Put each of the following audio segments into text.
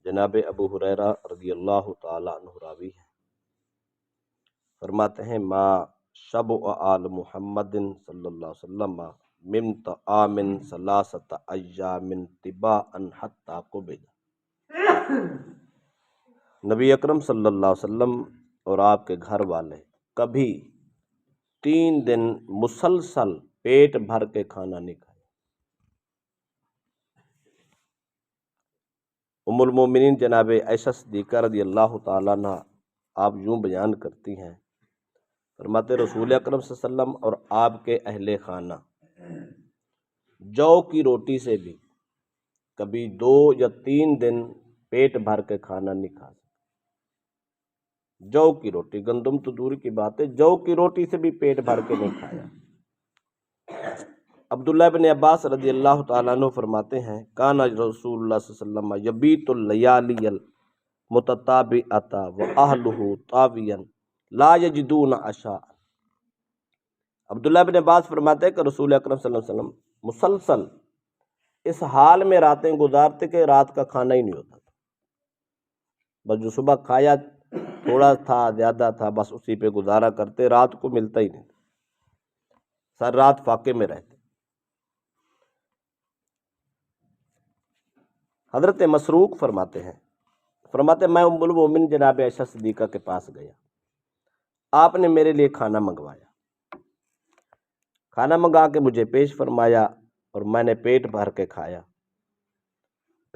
جناب ابو ہریرہ رضی اللہ تعالی عنہ راوی ہیں، فرماتے ہیں ما شبع آل محمد صلی اللہ علیہ وسلم من طعام ثلاثۃ ایام طباعا حتی قبض۔ نبی اکرم صلی اللہ علیہ وسلم اور آپ کے گھر والے کبھی 3 دن مسلسل پیٹ بھر کے کھانا نہیں کھائے۔ ام المومنین جناب عائشہ صدیقہ رضی اللہ تعالیٰ عنہ آپ یوں بیان کرتی ہیں، فرماتے رسول اکرم صلی اللہ علیہ وسلم اور آپ کے اہل خانہ جو کی روٹی سے بھی کبھی 2 یا 3 دن پیٹ بھر کے کھانا نہیں کھا سکتے۔ جو کی روٹی، گندم تو دور کی بات ہے، جو کی روٹی سے بھی پیٹ بھر کے نہیں کھایا۔ عبداللہ بن عباس رضی اللہ تعالیٰ عنہ فرماتے ہیں کان رسول اللہ صلی اللہ علیہ وسلم یبیت اللیالی المتتابعۃ واہلہ طاویا لا یجدون عشاء۔ عبداللہ بن عباس فرماتے ہیں کہ رسول اکرم صلی اللہ علیہ وسلم مسلسل اس حال میں راتیں گزارتے کہ رات کا کھانا ہی نہیں ہوتا تھا، بس جو صبح کھایا تھوڑا تھا زیادہ تھا بس اسی پہ گزارا کرتے، رات کو ملتا ہی نہیں تھا، سر رات فاقے میں رہتے۔ حضرت مسروق فرماتے ہیں میں ام المومن جناب عائشہ صدیقہ کے پاس گیا، آپ نے میرے لیے کھانا منگوایا، کھانا منگا کے مجھے پیش فرمایا اور میں نے پیٹ بھر کے کھایا۔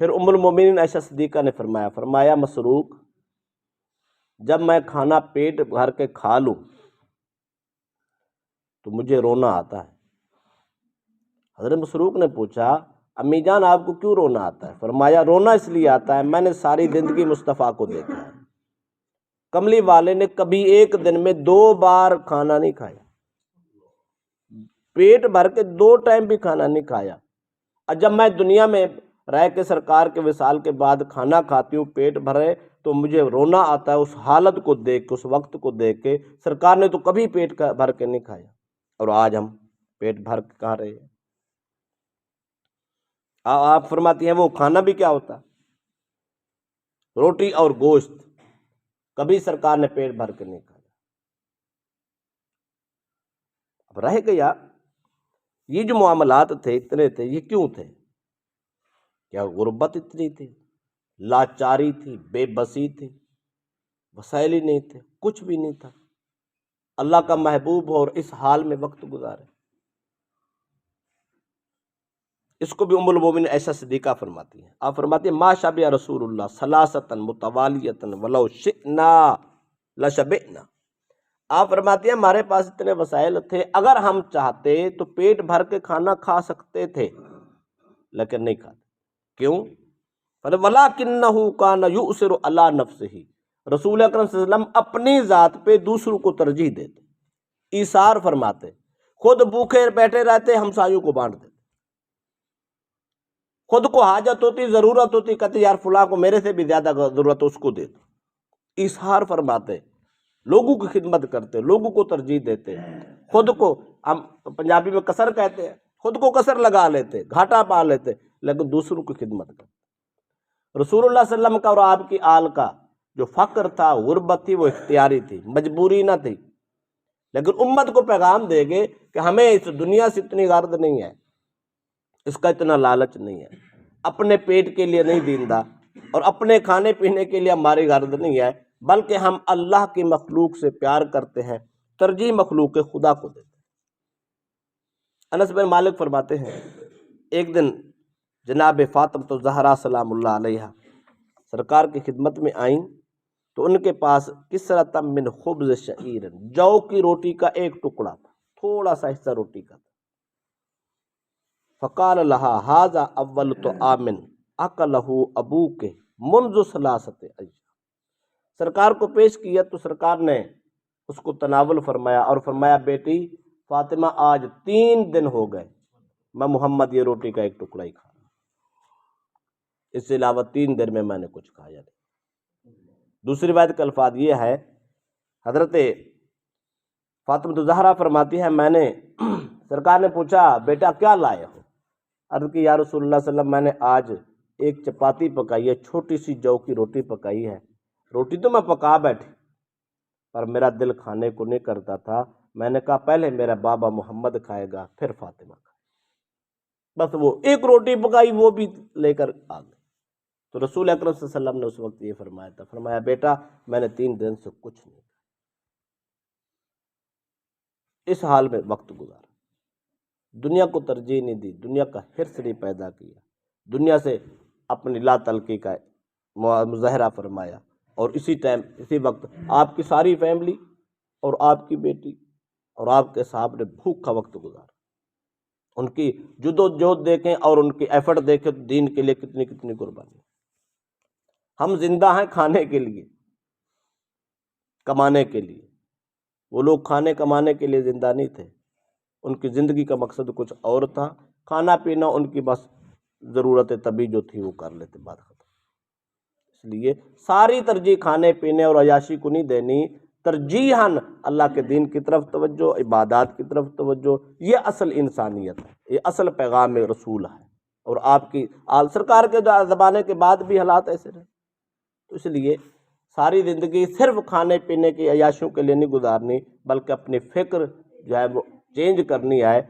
پھر ام المومنین عائشہ صدیقہ نے فرمایا مسروق جب میں کھانا پیٹ بھر کے کھا لوں تو مجھے رونا آتا ہے۔ حضرت مسروق نے پوچھا امی جان آپ کو کیوں رونا آتا ہے؟ فرمایا رونا اس لیے آتا ہے میں نے ساری زندگی مصطفیٰ کو دیکھا ہے، کملی والے نے کبھی ایک دن میں 2 بار کھانا نہیں کھایا، پیٹ بھر کے 2 ٹائم بھی کھانا نہیں کھایا، اور جب میں دنیا میں رہ کے سرکار کے وصال کے بعد کھانا کھاتی ہوں پیٹ بھرے تو مجھے رونا آتا ہے اس حالت کو دیکھ کے، اس وقت کو دیکھ کے، سرکار نے تو کبھی پیٹ بھر کے نہیں کھایا اور آج ہم پیٹ بھر کے کھا رہے ہیں۔ آپ فرماتی ہیں وہ کھانا بھی کیا ہوتا، روٹی اور گوشت، کبھی سرکار نے پیٹ بھر کے نہیں کھایا۔ اب رہ گیا یہ جو معاملات تھے اتنے تھے، یہ کیوں تھے؟ کیا غربت اتنی تھی، لاچاری تھی، بے بسی تھی، وسائل ہی نہیں تھے، کچھ بھی نہیں تھا، اللہ کا محبوب ہو اور اس حال میں وقت گزارے؟ اس کو بھی ام المومنین عائشہ صدیقہ فرماتی ہیں، آپ فرماتی ہیں ما شبع رسول اللہ ثلاثۃ متوالیۃ ولو شئنا لشبعنا۔ آپ فرماتی ہیں ہمارے پاس اتنے وسائل تھے، اگر ہم چاہتے تو پیٹ بھر کے کھانا کھا سکتے تھے لیکن نہیں کھاتے۔ کیوں؟ وَلَٰكِنَّهُ كَانَ يُؤْثِرُ عَلَىٰ نَفْسِهِ، رسول اکرم صلی اللہ علیہ وسلم اپنی ذات پہ دوسروں کو ترجیح دیتے، ایثار فرماتے، خود بھوکے بیٹھے رہتے ہمسایوں کو بانٹ دیتے، خود کو حاجت ہوتی ضرورت ہوتی کہتے یار فلاں کو میرے سے بھی زیادہ ضرورت ہے اس کو دے دو، ایثار فرماتے، لوگوں کی خدمت کرتے، لوگوں کو ترجیح دیتے، خود کو ہم پنجابی میں کسر کہتے ہیں، خود کو کسر لگا لیتے، گھاٹا پا لیتے لیکن دوسروں کی خدمت کرتے۔ رسول اللہ صلی اللہ علیہ وسلم کا اور آپ کی آل کا جو فقر تھا، غربت تھی، وہ اختیاری تھی، مجبوری نہ تھی، لیکن امت کو پیغام دے گے کہ ہمیں اس دنیا سے اتنی غرض نہیں ہے، اس کا اتنا لالچ نہیں ہے، اپنے پیٹ کے لیے نہیں دیندہ اور اپنے کھانے پینے کے لیے ہماری غرض نہیں ہے، بلکہ ہم اللہ کی مخلوق سے پیار کرتے ہیں، ترجیح مخلوق خدا کو دیتے ہیں۔ انس بن مالک فرماتے ہیں ایک دن جناب فاطمہ الزہرا سلام اللہ علیہا سرکار کی خدمت میں آئیں تو ان کے پاس کسرۃ من خبز شعیر، جو کی روٹی کا ایک ٹکڑا تھا، تھوڑا سا حصہ روٹی کا تھا۔ فقال لہا ھذا اول طعام اکلہ ابوک منذ 3 ایام، سرکار کو پیش کیا تو سرکار نے اس کو تناول فرمایا اور فرمایا بیٹی فاطمہ آج 3 دن ہو گئے میں محمد یہ روٹی کا ایک ٹکڑا ہی کھا رہا ہوں، اس سے علاوہ 3 دن میں نے کچھ کھایا نہیں۔ دوسری روایت کا الفاظ یہ ہے، حضرت فاطمہ الزہرا فرماتی ہے میں نے سرکار نے پوچھا بیٹا کیا لائے ہو؟ عرض کی یا رسول اللہ صلی اللہ علیہ وسلم میں نے آج ایک چپاتی پکائی ہے، چھوٹی سی جو کی روٹی پکائی ہے، روٹی تو میں پکا بیٹھی پر میرا دل کھانے کو نہیں کرتا تھا. میں نے کہا پہلے میرا بابا محمد کھائے گا پھر فاطمہ کھائے. بس وہ ایک روٹی پکائی وہ بھی لے کر آ گئے. تو رسول اکرم صلی اللہ علیہ وسلم نے اس وقت یہ فرمایا تھا، فرمایا بیٹا میں نے 3 دن سے کچھ نہیں کھایا. اس حال میں وقت گزارا، دنیا کو ترجیح نہیں دی، دنیا کا حرص نہیں پیدا کیا، دنیا سے اپنی لا تعلقی کا مظاہرہ فرمایا. اور اسی ٹائم اسی وقت آپ کی ساری فیملی اور آپ کی بیٹی اور آپ کے صاحب نے بھوک کا وقت گزارا. ان کی جدوجہد دیکھیں اور ان کی ایفرٹ دیکھیں تو دین کے لیے کتنی کتنی قربانی. ہم زندہ ہیں کھانے کے لیے، کمانے کے لیے. وہ لوگ کھانے کمانے کے لیے زندہ نہیں تھے، ان کی زندگی کا مقصد کچھ اور تھا. کھانا پینا ان کی بس ضرورت طبی جو تھی وہ کر لیتے، بات ختم. اس لیے ساری ترجیح کھانے پینے اور عیاشی کو نہیں دینی، ترجیحاً اللہ کے دین کی طرف توجہ، عبادات کی طرف توجہ. یہ اصل انسانیت ہے، یہ اصل پیغام رسول ہے. اور آپ کی آل سرکار کے زمانے کے بعد بھی حالات ایسے رہے. تو اس لیے ساری زندگی صرف کھانے پینے کی عیاشیوں کے لیے نہیں گزارنی، بلکہ اپنی فکر جو ہے وہ چینج کرنی ہے